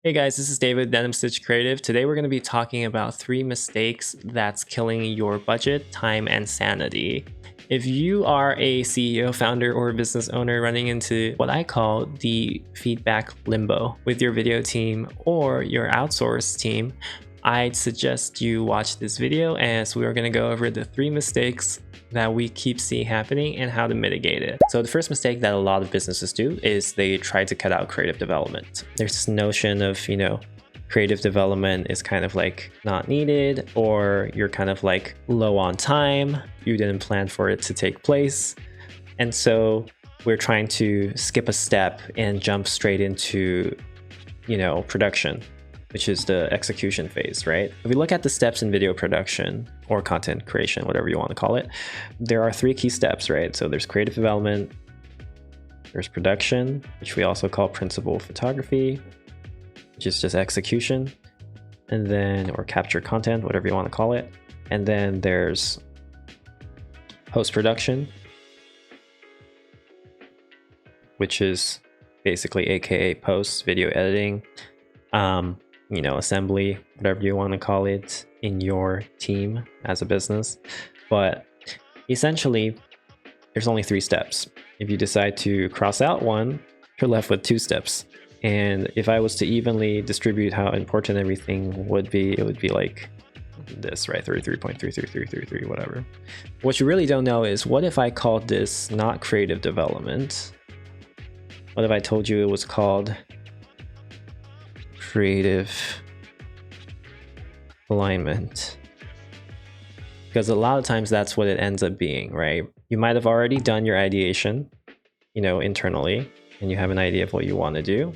Hey guys, this is David, Denim Stitch Creative. Today we're going to be talking about 3 mistakes that's killing your budget, time, and sanity. If you are a CEO, founder, or business owner running into what I call the feedback limbo with your video team or your outsourced team, I'd suggest you watch this video as we are going to go over the 3 mistakes that we keep seeing happening and how to mitigate it. So the first mistake that a lot of businesses do is they try to cut out creative development. There's this notion of, creative development is kind of like not needed, or you're kind of like low on time. You didn't plan for it to take place. And so we're trying to skip a step and jump straight into, production, which is the execution phase, right? If we look at the steps in video production or content creation, whatever you want to call it, there are 3 key steps, right? So there's creative development, there's production, which we also call principal photography, which is just execution, and then, or capture content, whatever you want to call it. And then there's post-production, which is basically AKA post video editing, assembly, whatever you want to call it in your team as a business. But essentially, there's only 3 steps. If you decide to cross out one, you're left with 2 steps. And if I was to evenly distribute how important everything would be, it would be like this, right? 33.33333, whatever. What you really don't know is, what if I called this not creative development? What if I told you it was called creative alignment? Because a lot of times that's what it ends up being, right? You might have already done your ideation, internally, and you have an idea of what you want to do.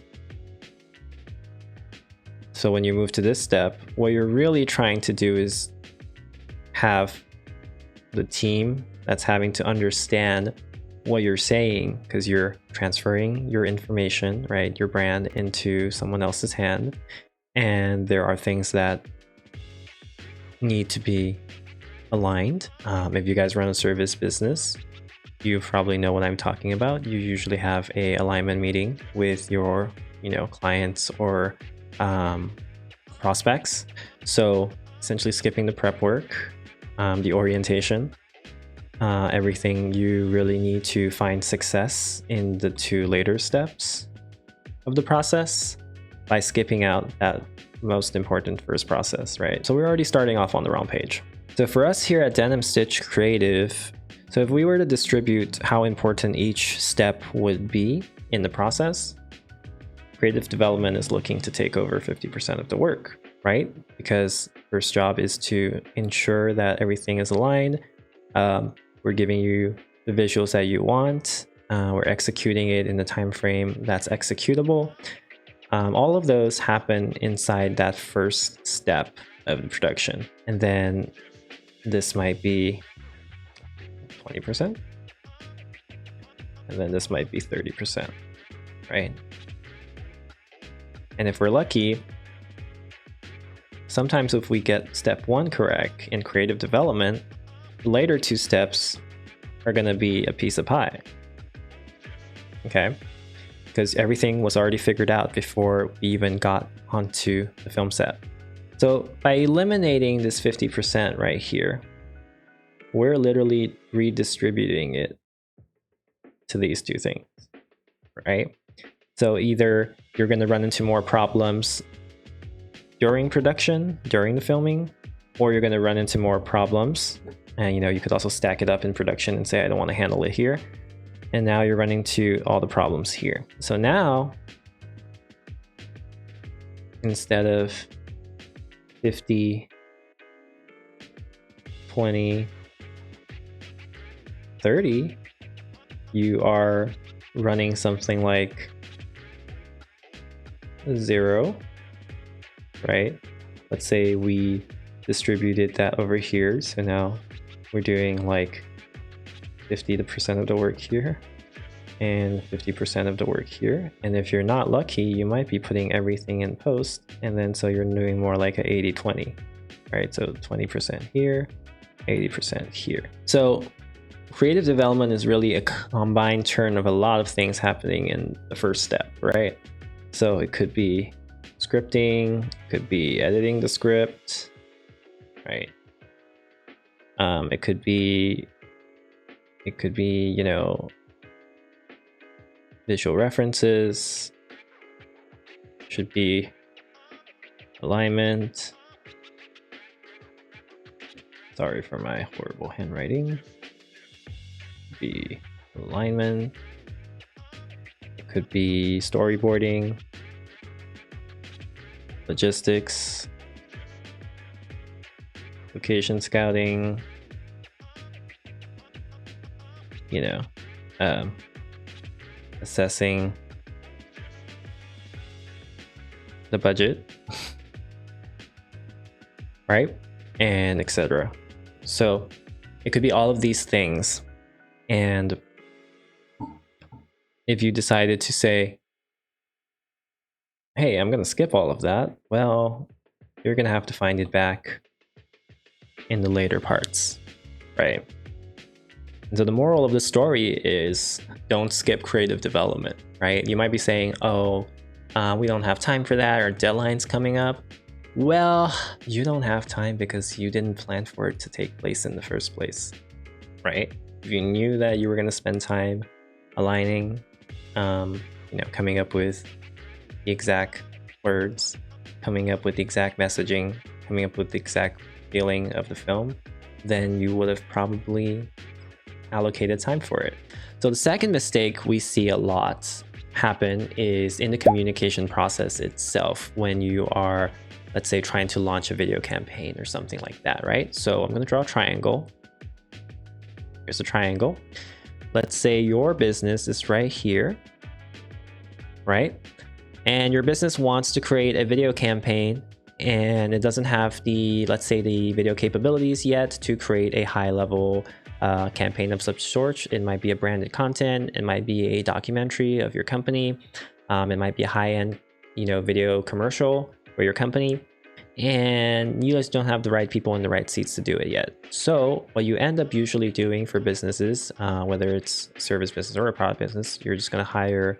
So when you move to this step, what you're really trying to do is have the team that's having to understand what you're saying, because you're transferring your information, right, your brand, into someone else's hand, and there are things that need to be aligned. If you guys run a service business, you probably know what I'm talking about. You usually have a alignment meeting with your clients or prospects. So essentially skipping the prep work, the orientation, everything you really need to find success in the 2 later steps of the process by skipping out that most important first process, right? So we're already starting off on the wrong page. So for us here at Denim Stitch Creative, so if we were to distribute how important each step would be in the process, creative development is looking to take over 50% of the work, right? Because first job is to ensure that everything is aligned. We're giving you the visuals that you want. We're executing it in the time frame that's executable. All of those happen inside that first step of the production. And then this might be 20%. And then this might be 30%, right? And if we're lucky, sometimes if we get step 1 correct in creative development, the later 2 steps are going to be a piece of pie. Okay? Because everything was already figured out before we even got onto the film set. So by eliminating this 50% right here, we're literally redistributing it to these 2 things, right? So either you're going to run into more problems during production, during the filming, or you're going to run into more problems. And you could also stack it up in production and say, I don't want to handle it here. And now you're running into all the problems here. So now, instead of 50, 20, 30, you are running something like 0, right? Let's say we distributed that over here. So now we're doing like 50% of the work here and 50% of the work here. And if you're not lucky, you might be putting everything in post. And then so you're doing more like a 80-20, right? So 20% here, 80% here. So creative development is really a combined turn of a lot of things happening in the first step, right? So it could be scripting, could be editing the script, right? It could be, you know, visual references, should be alignment. Sorry for my horrible handwriting. Be alignment. It could be storyboarding, logistics, location scouting, you know, assessing the budget, right? And etc. So it could be all of these things. And if you decided to say, hey, I'm going to skip all of that, well, you're going to have to find it back in the later parts, right? And so the moral of the story is don't skip creative development, right? You might be saying, oh, we don't have time for that, or deadline's coming up. Well, you don't have time because you didn't plan for it to take place in the first place, right? If you knew that you were going to spend time aligning, you know, coming up with the exact words, coming up with the exact messaging, coming up with the exact feeling of the film, then you would have probably allocated time for it. So the second mistake we see a lot happen is in the communication process itself when you are, let's say, trying to launch a video campaign or something like that, right? So I'm going to draw a triangle. Here's a triangle. Let's say your business is right here, right? And your business wants to create a video campaign and it doesn't have the, let's say, the video capabilities yet to create a high level campaign of such sort. It might be a branded content, it might be a documentary of your company, it might be a high-end, you know, video commercial for your company, and you just don't have the right people in the right seats to do it yet. So what you end up usually doing for businesses, whether it's a service business or a product business, you're just going to hire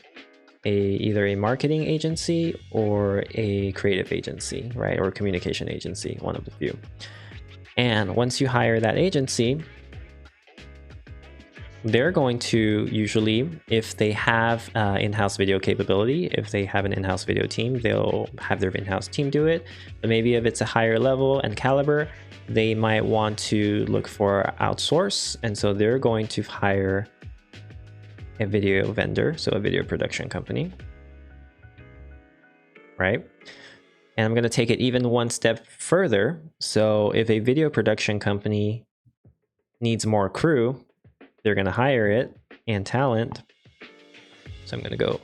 either a marketing agency or a creative agency, right? Or a communication agency, one of the few. And once you hire that agency, they're going to usually, if they have in-house video capability, if they have an in-house video team, they'll have their in-house team do it. But maybe if it's a higher level and caliber, they might want to look for outsource. And so they're going to hire a video vendor, so a video production company, right? And I'm going to take it even one step further. So if a video production company needs more crew, they're going to hire it and talent. So I'm going to go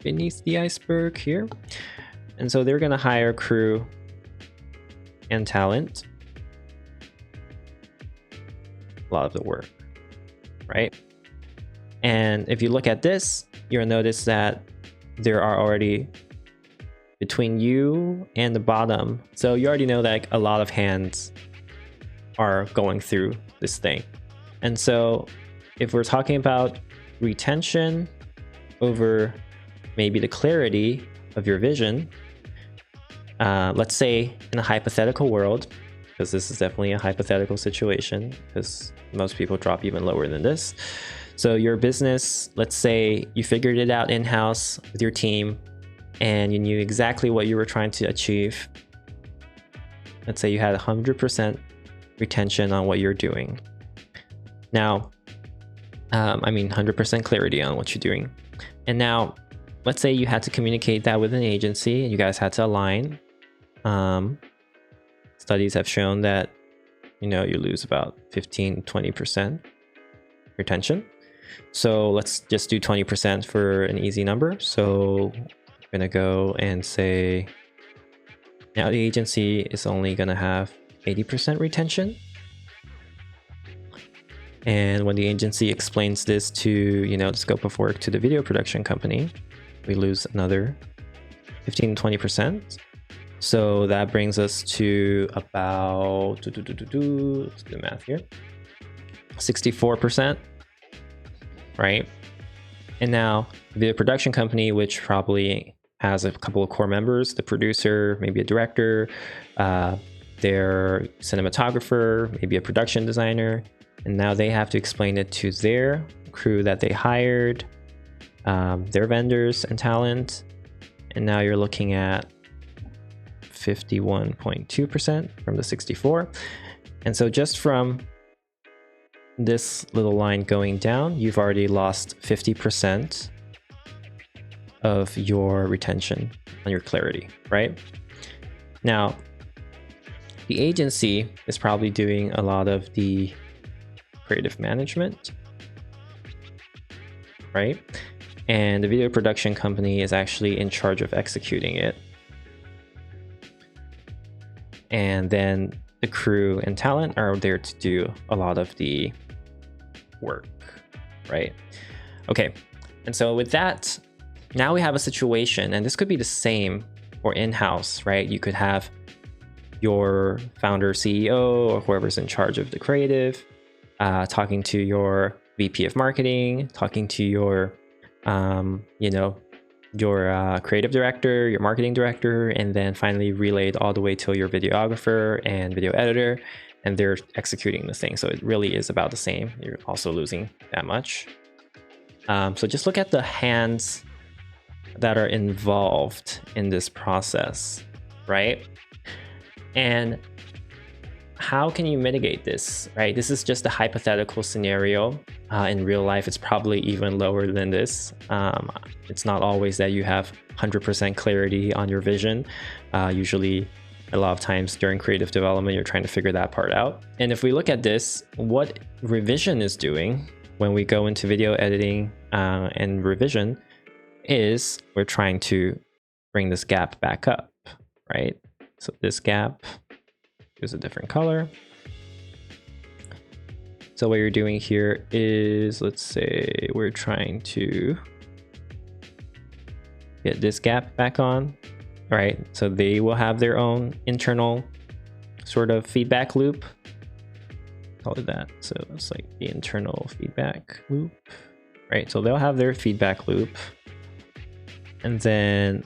beneath the iceberg here. And so they're going to hire crew and talent. A lot of the work, right? And if you look at this, you'll notice that there are already between you and the bottom. So you already know that a lot of hands are going through this thing. And so if we're talking about retention over maybe the clarity of your vision, let's say in a hypothetical world, because this is definitely a hypothetical situation, because most people drop even lower than this. So your business, let's say you figured it out in-house with your team and you knew exactly what you were trying to achieve. Let's say you had 100% retention on what you're doing. Now, 100% clarity on what you're doing. And now, let's say you had to communicate that with an agency and you guys had to align. Studies have shown that, you lose about 15-20% retention. So let's just do 20% for an easy number. So I'm gonna go and say, now the agency is only gonna have 80% retention. And when the agency explains this to, the scope of work to the video production company, we lose another 15-20%. So that brings us to about, let's do the math here, 64%, right? And now the production company, which probably has a couple of core members, the producer, maybe a director, their cinematographer, maybe a production designer, and now they have to explain it to their crew that they hired, their vendors and talent, and now you're looking at 51.2% from the 64. And so just from this little line going down, you've already lost 50% of your retention on your clarity, right? Now, the agency is probably doing a lot of the creative management, right? And the video production company is actually in charge of executing it. And then the crew and talent are there to do a lot of the work, right? Okay, and so with that, now we have a situation, and this could be the same for in-house, right? You could have your founder, CEO, or whoever's in charge of the creative, talking to your VP of marketing, talking to your, your creative director, your marketing director, and then finally relayed all the way to your videographer and video editor, and they're executing the thing. So it really is about the same. You're also losing that much. So just look at the hands that are involved in this process, right? And how can you mitigate this, right? This is just a hypothetical scenario. In real life, it's probably even lower than this. It's not always that you have 100% clarity on your vision. Usually, a lot of times during creative development, you're trying to figure that part out. And if we look at this, what revision is doing when we go into video editing and revision is we're trying to bring this gap back up, right? So this gap is a different color. So what you're doing here is, let's say we're trying to get this gap back on, right? So they will have their own internal sort of feedback loop. Call it that. So it's like the internal feedback loop, right? So they'll have their feedback loop. And then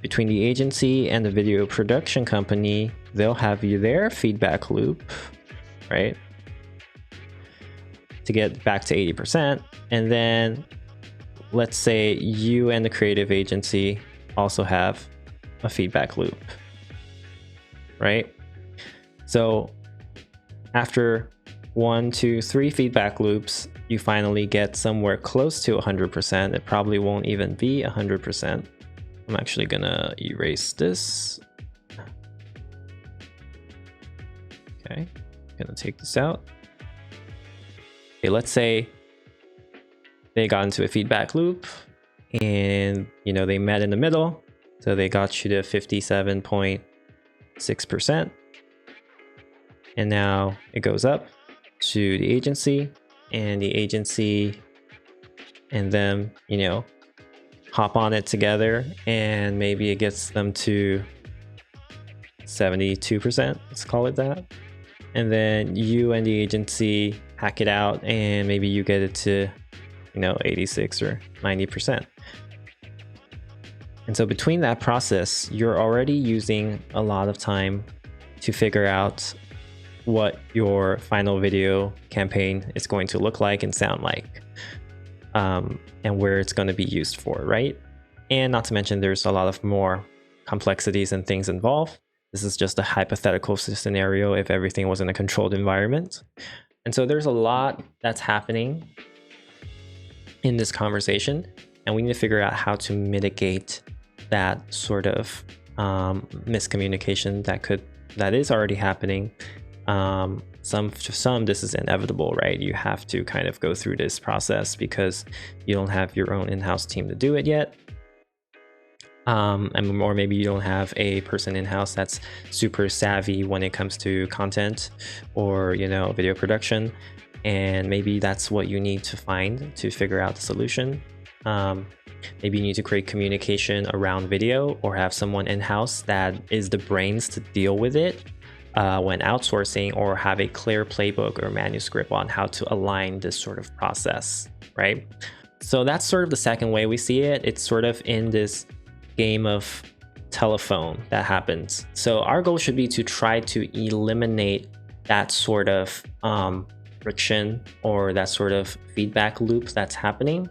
between the agency and the video production company, they'll have their feedback loop, right? To get back to 80%. And then let's say you and the creative agency also have a feedback loop, right? So after 1, 2, 3 feedback loops, you finally get somewhere close to 100%. It probably won't even be 100%. I'm actually gonna erase this. Okay, gonna take this out. Okay, let's say they got into a feedback loop and they met in the middle. So they got you to 57.6%. And now it goes up to the agency, and the agency and them, hop on it together, and maybe it gets them to 72%, let's call it that. And then you and the agency hack it out, and maybe you get it to 86 or 90%. And so between that process, you're already using a lot of time to figure out what your final video campaign is going to look like and sound like, and where it's going to be used for, right? And not to mention, there's a lot of more complexities and things involved. This is just a hypothetical scenario if everything was in a controlled environment. And so there's a lot that's happening in this conversation, and we need to figure out how to mitigate that sort of miscommunication that is already happening. Some this is inevitable, right? You have to kind of go through this process because you don't have your own in-house team to do it yet. Or maybe you don't have a person in-house that's super savvy when it comes to content or video production, and maybe that's what you need to find to figure out the solution. Maybe you need to create communication around video, or have someone in-house that is the brains to deal with it when outsourcing, or have a clear playbook or manuscript on how to align this sort of process, right? So that's sort of the second way we see it. It's sort of in this game of telephone that happens. So our goal should be to try to eliminate that sort of friction or that sort of feedback loop that's happening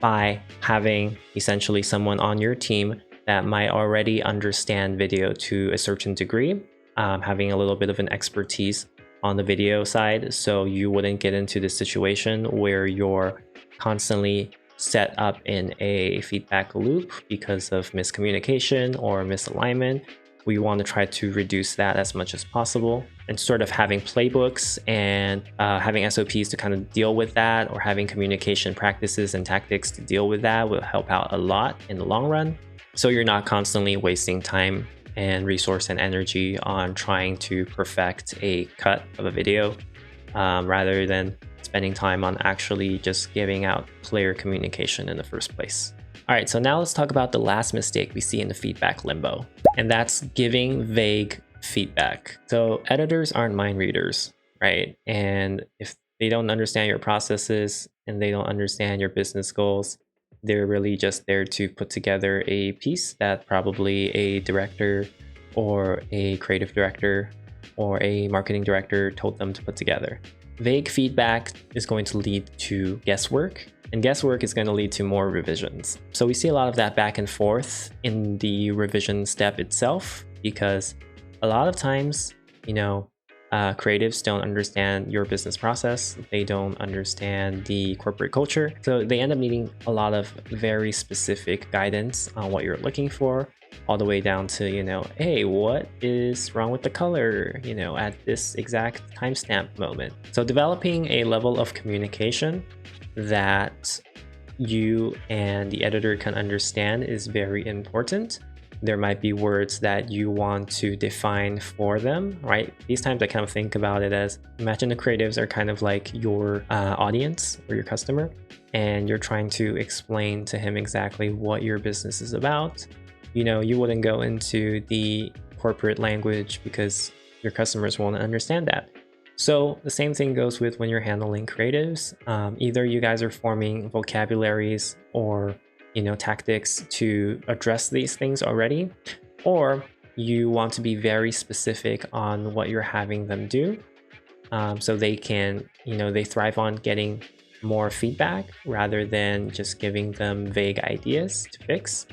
by having essentially someone on your team that might already understand video to a certain degree, having a little bit of an expertise on the video side, so you wouldn't get into this situation where you're constantly set up in a feedback loop because of miscommunication or misalignment. We want to try to reduce that as much as possible, and sort of having playbooks and having SOPs to kind of deal with that, or having communication practices and tactics to deal with that will help out a lot in the long run. So you're not constantly wasting time and resource and energy on trying to perfect a cut of a video, rather than spending time on actually just giving out clear communication in the first place. All right, so now let's talk about the last mistake we see in the feedback limbo, and that's giving vague feedback. So editors aren't mind readers, right? And if they don't understand your processes and they don't understand your business goals, they're really just there to put together a piece that probably a director or a creative director or a marketing director told them to put together. Vague feedback is going to lead to guesswork, and guesswork is going to lead to more revisions. So we see a lot of that back and forth in the revision step itself, because a lot of times, creatives don't understand your business process. They don't understand the corporate culture. So they end up needing a lot of very specific guidance on what you're looking for, all the way down to, hey, what is wrong with the color, at this exact timestamp moment. So developing a level of communication that you and the editor can understand is very important. There might be words that you want to define for them, right? These times I kind of think about it as, imagine the creatives are kind of like your audience or your customer, and you're trying to explain to him exactly what your business is about. You wouldn't go into the corporate language because your customers won't understand that. So the same thing goes with when you're handling creatives. Either you guys are forming vocabularies or tactics to address these things already, or you want to be very specific on what you're having them do, so they can, they thrive on getting more feedback rather than just giving them vague ideas to fix.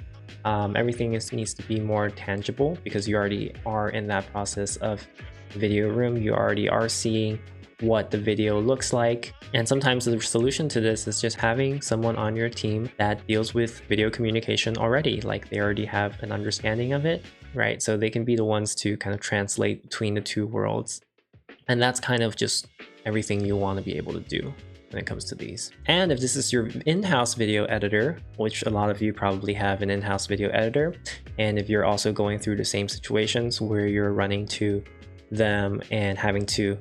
Everything needs to be more tangible, because you already are in that process of video room. You already are seeing what the video looks like. And sometimes the solution to this is just having someone on your team that deals with video communication already. Like, they already have an understanding of it, right? So they can be the ones to kind of translate between the two worlds. And that's kind of just everything you want to be able to do when it comes to these. And if this is your in-house video editor, which a lot of you probably have an in-house video editor, and if you're also going through the same situations where you're running to them and having to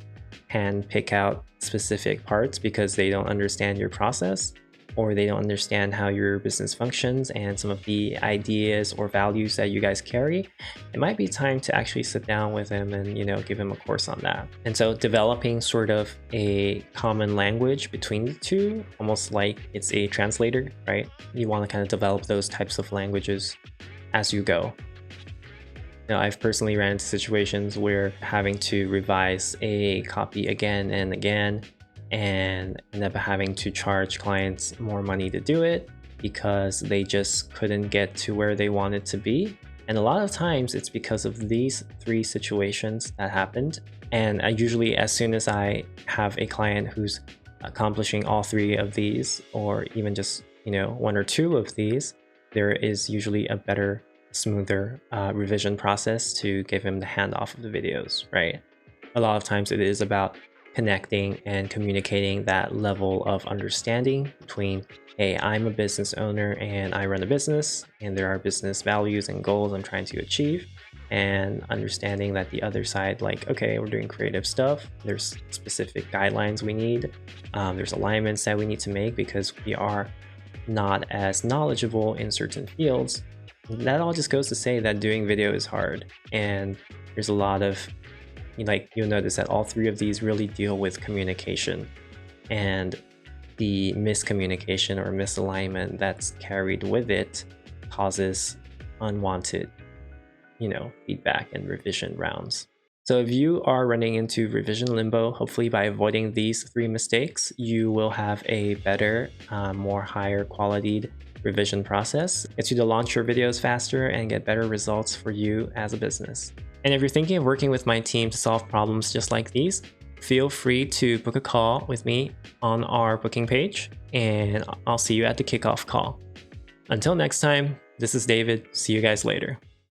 hand pick out specific parts because they don't understand your process, or they don't understand how your business functions and some of the ideas or values that you guys carry, it might be time to actually sit down with him and give him a course on that. And so developing sort of a common language between the two, almost like it's a translator, right? You want to kind of develop those types of languages as you go. I've personally ran into situations where having to revise a copy again and again, and end up having to charge clients more money to do it because they just couldn't get to where they wanted to be. And a lot of times it's because of these three situations that happened. And I usually, as soon as I have a client who's accomplishing all three of these, or even just one or two of these, there is usually a better, smoother revision process to give him the handoff of the videos, right? A lot of times it is about connecting and communicating that level of understanding between, hey, I'm a business owner and I run a business, and there are business values and goals I'm trying to achieve, and understanding that the other side, like, okay, we're doing creative stuff, there's specific guidelines we need, there's alignments that we need to make because we are not as knowledgeable in certain fields. That all just goes to say that doing video is hard, and there's a lot of, you'll notice that all three of these really deal with communication, and the miscommunication or misalignment that's carried with it causes unwanted, feedback and revision rounds. So if you are running into revision limbo, hopefully by avoiding these 3 mistakes, you will have a better, more higher quality revision process. Gets you to launch your videos faster and get better results for you as a business. And if you're thinking of working with my team to solve problems just like these, feel free to book a call with me on our booking page, and I'll see you at the kickoff call. Until next time, this is David. See you guys later.